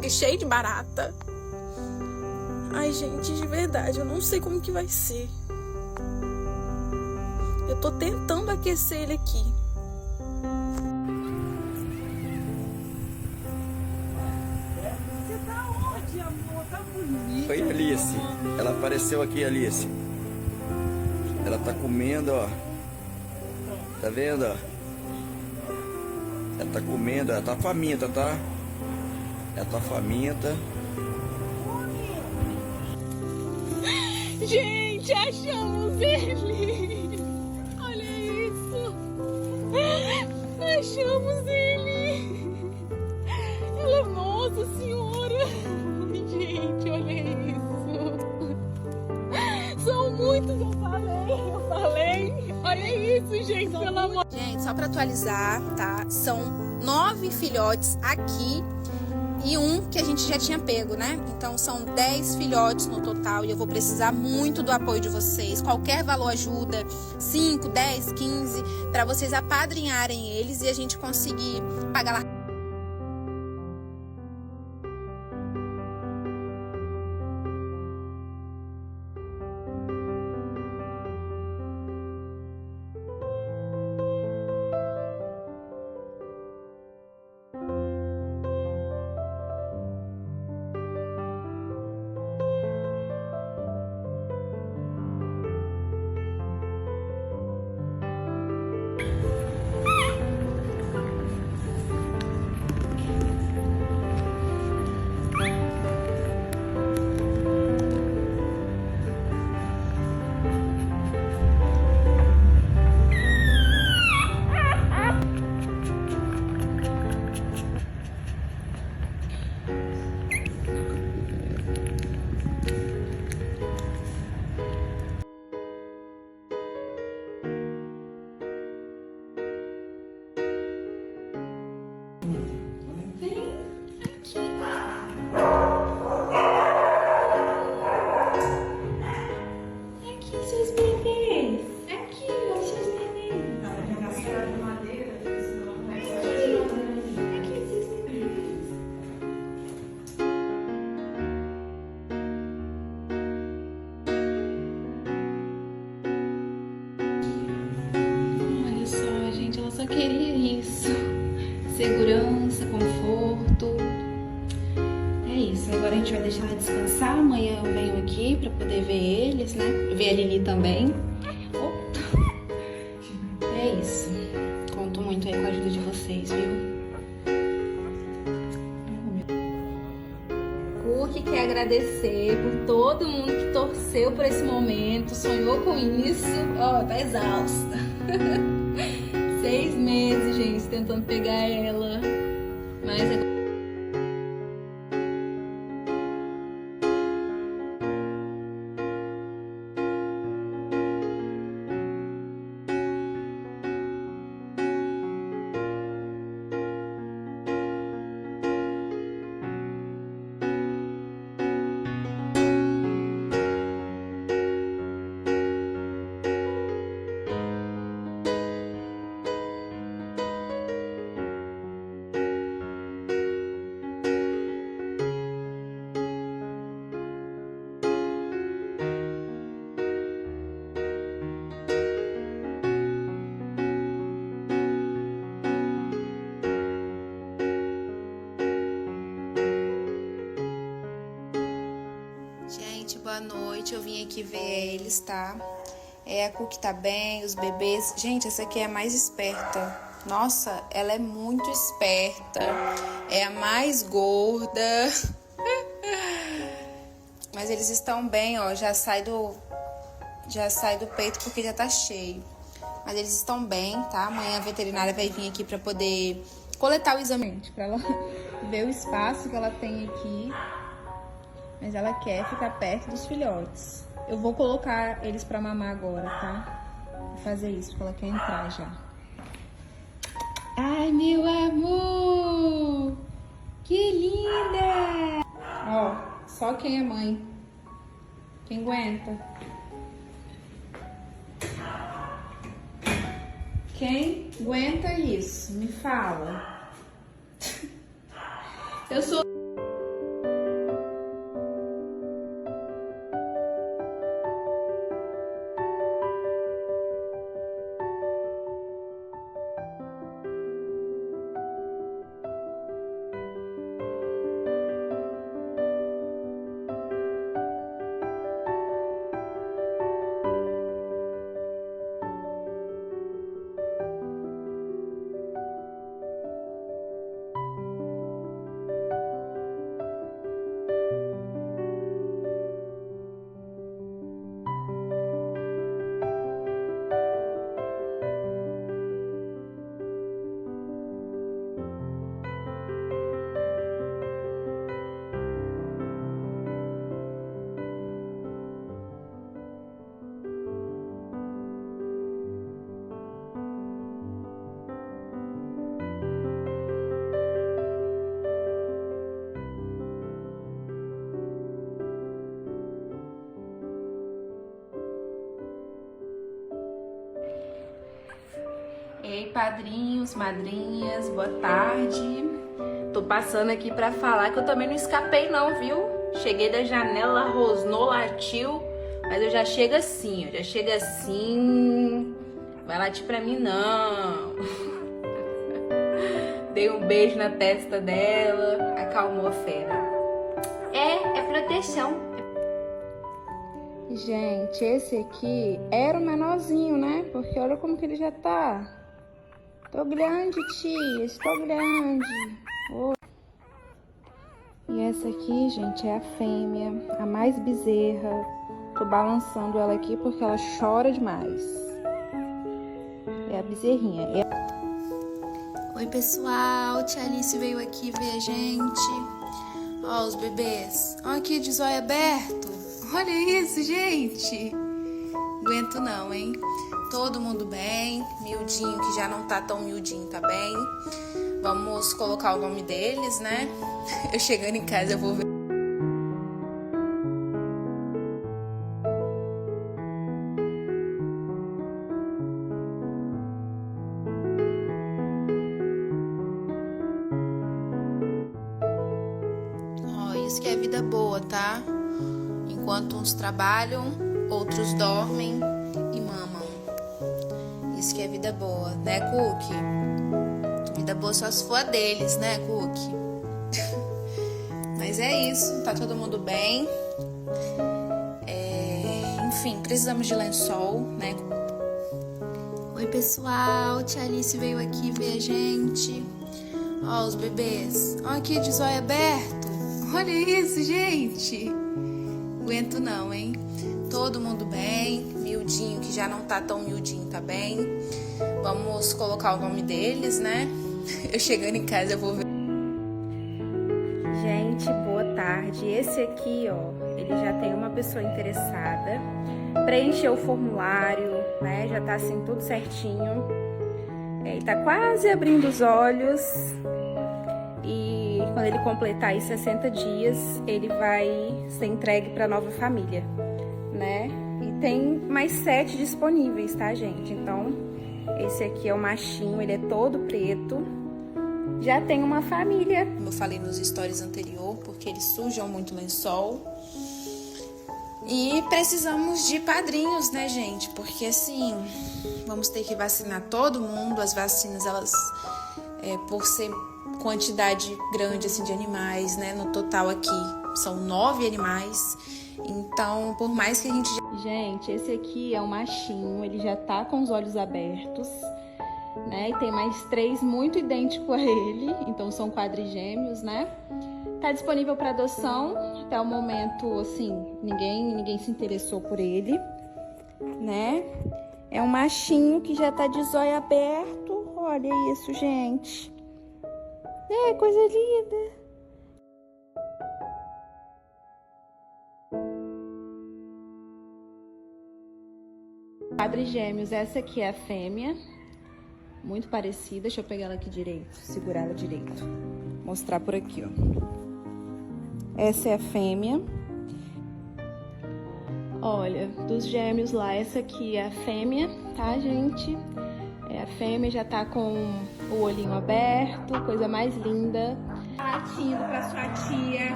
barriga cheia de barata. Ai, gente, de verdade, eu não sei como que vai ser. Eu tô tentando aquecer ele aqui. Você tá onde, amor? Tá bonito. Oi, Alice. Ela apareceu aqui, Alice. Ela tá comendo, ó. Tá vendo, ó? Ela tá comendo, ela tá faminta, tá? Ela tá faminta. Gente, achamos ele! Olha isso! Achamos ele! Ela, nossa senhora! Gente, olha isso! São muitos, eu falei! Olha isso, gente, pelo amor! Gente, só pra atualizar, tá? São 9 filhotes aqui. E um que a gente já tinha pego, né? Então são 10 filhotes no total e eu vou precisar muito do apoio de vocês. Qualquer valor ajuda, 5, 10, 15, para vocês apadrinharem eles e a gente conseguir pagar lá. Só queria isso, segurança, conforto, é isso. Agora a gente vai deixar ela descansar, amanhã eu venho aqui pra poder ver eles, né, ver a Lili também. É isso, conto muito aí com a ajuda de vocês, viu? Cookie quer agradecer por todo mundo que torceu por esse momento, sonhou com isso, ó, tá exausta. 6 meses, gente, tentando pegar ela, mas é... Gente, boa noite, eu vim aqui ver eles, tá? A Cookie tá bem, os bebês... Gente, essa aqui é a mais esperta. Nossa, ela é muito esperta. É a mais gorda. Mas eles estão bem, ó. Já sai do peito porque já tá cheio. Mas eles estão bem, tá? Amanhã a veterinária vai vir aqui pra poder coletar o exame. Pra ela ver o espaço que ela tem aqui. Mas ela quer ficar perto dos filhotes. Eu vou colocar eles pra mamar agora, tá? Vou fazer isso, porque ela quer entrar já. Ai, meu amor! Que linda! Ó, só quem é mãe. Quem aguenta? Quem aguenta isso? Me fala. Eu sou... Ei, padrinhos, madrinhas, boa tarde. Tô passando aqui pra falar que eu também não escapei não, viu? Cheguei da janela, rosnou, latiu, mas eu já chego assim, Vai latir pra mim não. Dei um beijo na testa dela, acalmou a fera. É proteção. Gente, esse aqui era o menorzinho, né? Porque olha como que ele já tá. Tô grande, tia, estou grande. Oh. E essa aqui, gente, é a fêmea, a mais bezerra. Tô balançando ela aqui porque ela chora demais. É a bezerrinha. Oi, pessoal. Tia Alice veio aqui ver a gente. Ó, os bebês. Ó, aqui de zóio aberto. Olha isso, gente. Aguento não, hein? Todo mundo bem. Miudinho, que já não tá tão miudinho, tá bem? Vamos colocar o nome deles, né? Eu chegando em casa, eu vou ver. Ó, isso que é vida boa, tá? Enquanto uns trabalham, outros dormem e mamam. Isso que é vida boa, né, Cookie? Vida boa só se for a deles, né, Cookie? Mas é isso, tá todo mundo bem. Enfim, precisamos de lençol, né? Oi, pessoal, tia Alice veio aqui ver a gente. Ó, os bebês. Ó, aqui de zóio aberto. Olha isso, gente. Aguento não, hein? Todo mundo bem. Miudinho, que já não tá tão miudinho, tá bem? Vamos colocar o nome deles, né? Eu chegando em casa, eu vou ver. Gente, boa tarde. Esse aqui, ó, ele já tem uma pessoa interessada. Preencheu o formulário, né? Já tá assim, tudo certinho. Ele tá quase abrindo os olhos. E quando ele completar aí 60 dias, ele vai ser entregue para nova família, né? E tem mais 7 disponíveis, tá, gente? Então, esse aqui é o machinho, ele é todo preto. Já tem uma família. Como eu falei nos stories anterior, porque eles sujam muito lençol. E precisamos de padrinhos, né, gente? Porque assim, vamos ter que vacinar todo mundo. As vacinas, elas, por ser quantidade grande assim de animais, né? No total aqui são 9 animais. Então, por mais que a gente... Gente, esse aqui é o machinho, ele já tá com os olhos abertos, né? E tem mais 3 muito idênticos a ele, então são quadrigêmeos, né? Tá disponível para adoção. Até o momento, assim, ninguém se interessou por ele, né? É um machinho que já tá de zóio aberto. Olha isso, gente. É, coisa linda. Quadrigêmeos, essa aqui é a fêmea. Muito parecida. Deixa eu pegar ela aqui direito, segurar ela direito. Mostrar por aqui, ó. Essa é a fêmea. Olha, dos gêmeos lá, essa aqui é a fêmea, tá, gente? A fêmea já tá com o olhinho aberto, coisa mais linda. Latindo pra sua tia.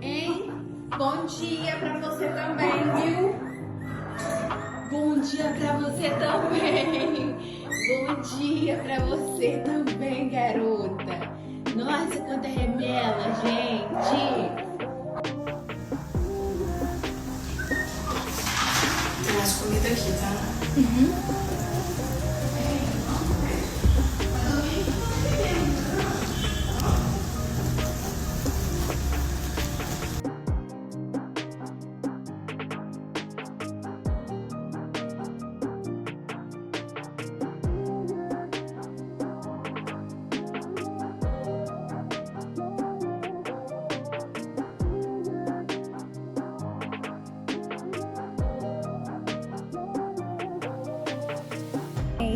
Hein? Bom dia pra você também, viu? Bom dia pra você também. Bom dia pra você também, garota. Nossa, quanta remela, gente. Tem mais comida aqui, tá? Uhum.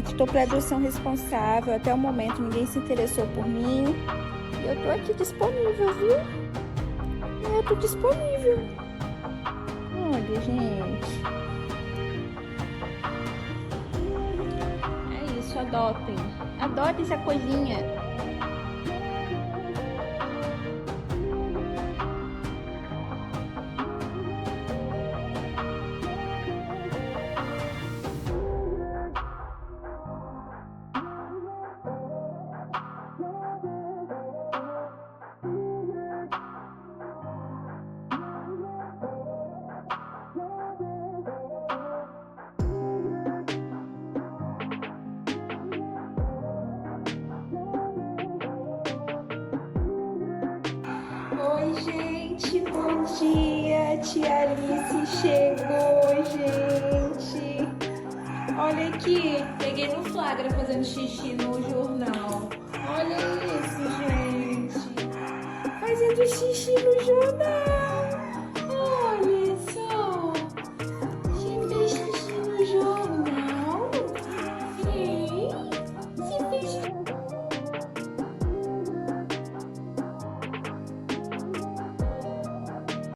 Estou para adoção responsável. Até o momento ninguém se interessou por mim. E eu tô aqui disponível, viu? Eu tô disponível. Olha, gente. É isso, gente, adotem. Adotem essa coisinha. Oi, gente, bom dia. Tia Alice chegou, gente. Olha aqui, peguei no flagra fazendo xixi no jornal. Olha isso, gente. Fazendo xixi no jornal. Olha só. Você fez xixi no jornal? Sim. Você fez xixi.